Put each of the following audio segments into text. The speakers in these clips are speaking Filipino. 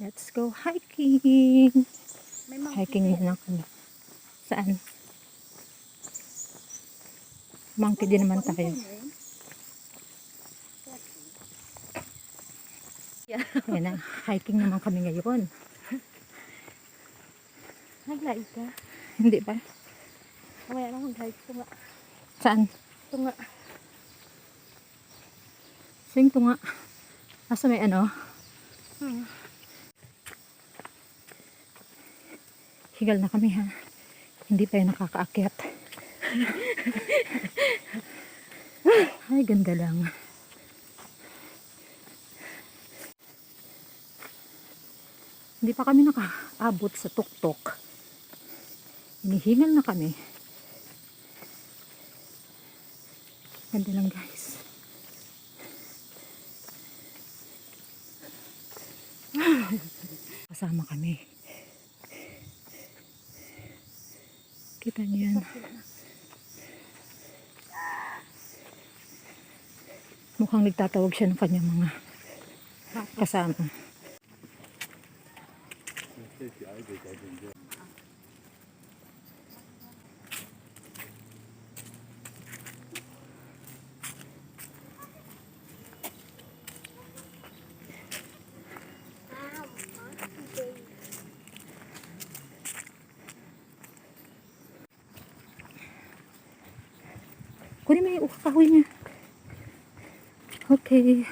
Let's go hiking. May monkey Hiking muna kami. Saan? Monkey din naman tayo. Ayan na, hiking naman kami ngayon. Nag-live ka? Hindi ba? Mamaya na mag-live ko nga. Saan? Ito nga. Sing to nga. Asa may ano? Higal na kami ha. Hindi pa yung nakakaakyat. Ay, ganda lang. Hindi pa kami nakaabot sa tuktok. Hinihingal na kami. Ganda lang guys. Kasama kami. Kita niyo yan. Mukhang nagtatawag siya ng kanyang mga kasama. Kunin mo yung kahoy niya. Okay.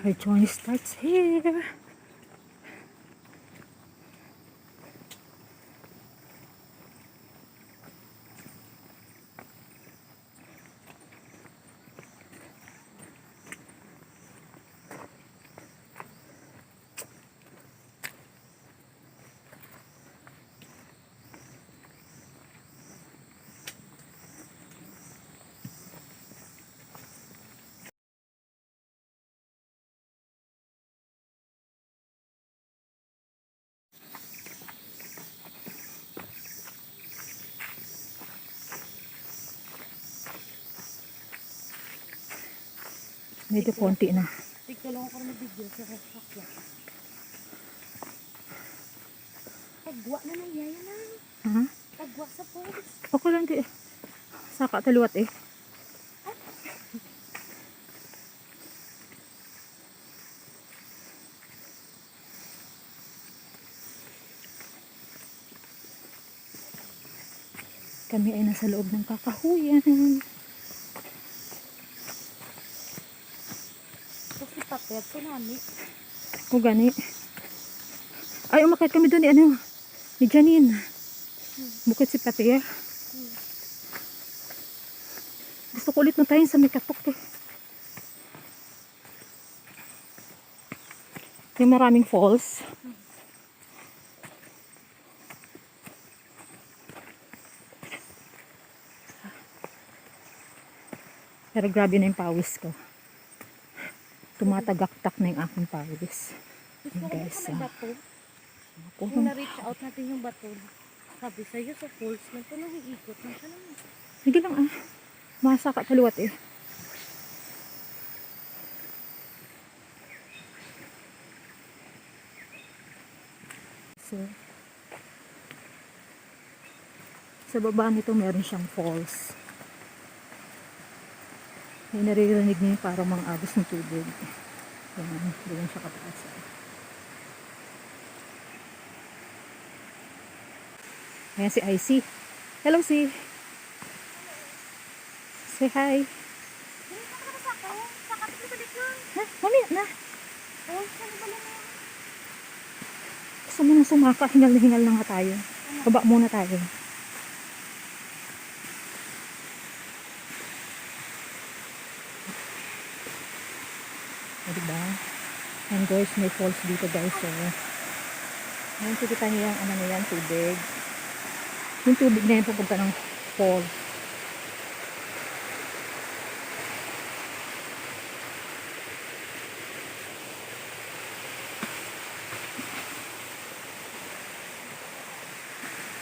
Our journey starts here. Medyo konti na. Tigka lang ako na video sa sakya. Pagwa na ng yaya na. Ha? Pagwa sa poles. Ako lang di. Saka taluwat eh. Kami ay nasa loob ng kakahuyan. Kasi papel ko namin. O gani. Ay, umakit kami doon ni ano. Ni Janine. Bukit si Pati. Gusto ko ulit na tayo sa may katok eh. Yung maraming falls. Pero grabe na yung pawis ko. Tumatagaktak na yung aking pawis. Gusto ko Guys, may bato. Ako, Kung na-reach out natin yung bato. Sabi sa'yo sa falls. Nang ito nang iikot. Nang ka naman. sige lang ah. Masaka taluwat eh. So, sa baba nito meron siyang falls. May naririnig niyo yung parang mga agos ng tubig. Yan, doon siya kataas. Ayan si IC. Hello, C. Say hi. Ha? Mamaya na. Gusto mo na sumaka. Hingal na hingal na nga tayo. Baba muna tayo. O, diba? And guys, may falls dito guys. So, ayan, kita niyo yung ano na yan, tubig. Yung tubig na yan pupunta ng falls.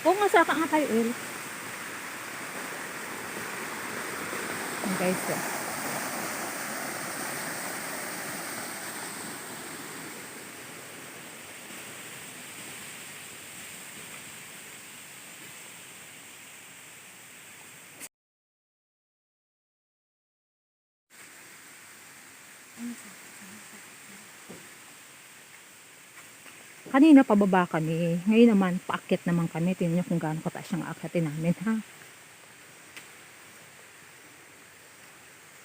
Oo nga, saka nga tayo, El. Ayan guys, so. Kanina pababa kami. Ngayon naman, paakyat naman kami. Tingnan nyo kung gaano kataas yung aakyatin namin, ha?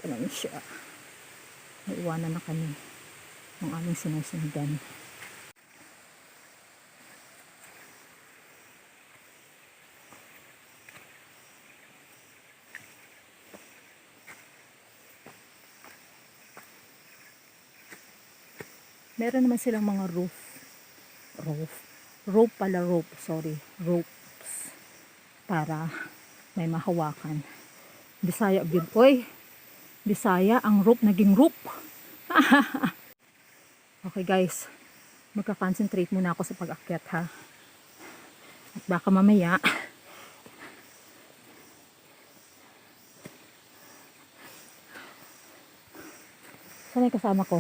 Ganun siya. Naiwanan na kami ng aming sinusundan. Meron naman silang mga rope pala, ropes para may mahawakan. Bisaya yun. Oy, Bisaya, ang rope naging rope. Okay guys, magka-concentrate muna ako sa pag-akyat, ha. At baka mamaya sana yung kasama ko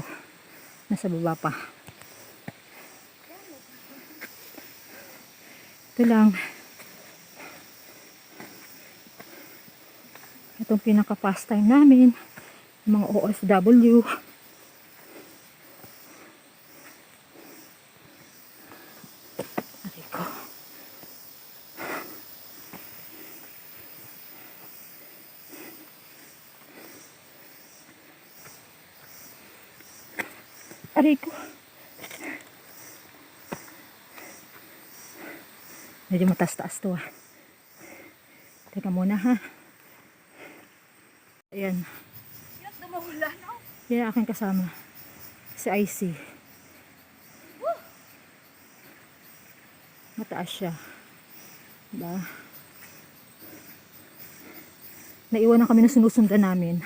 nasa baba pa. Ito lang. Itong pinaka-pastime namin, mga OFW. Aray ko. Aray ko. Medyo matas-taas to, ah. Teka muna, ha. Ayan. Yan ang aking kasama. Si IC. Mataas siya. Diba? Naiwan na kami na sinusundan namin.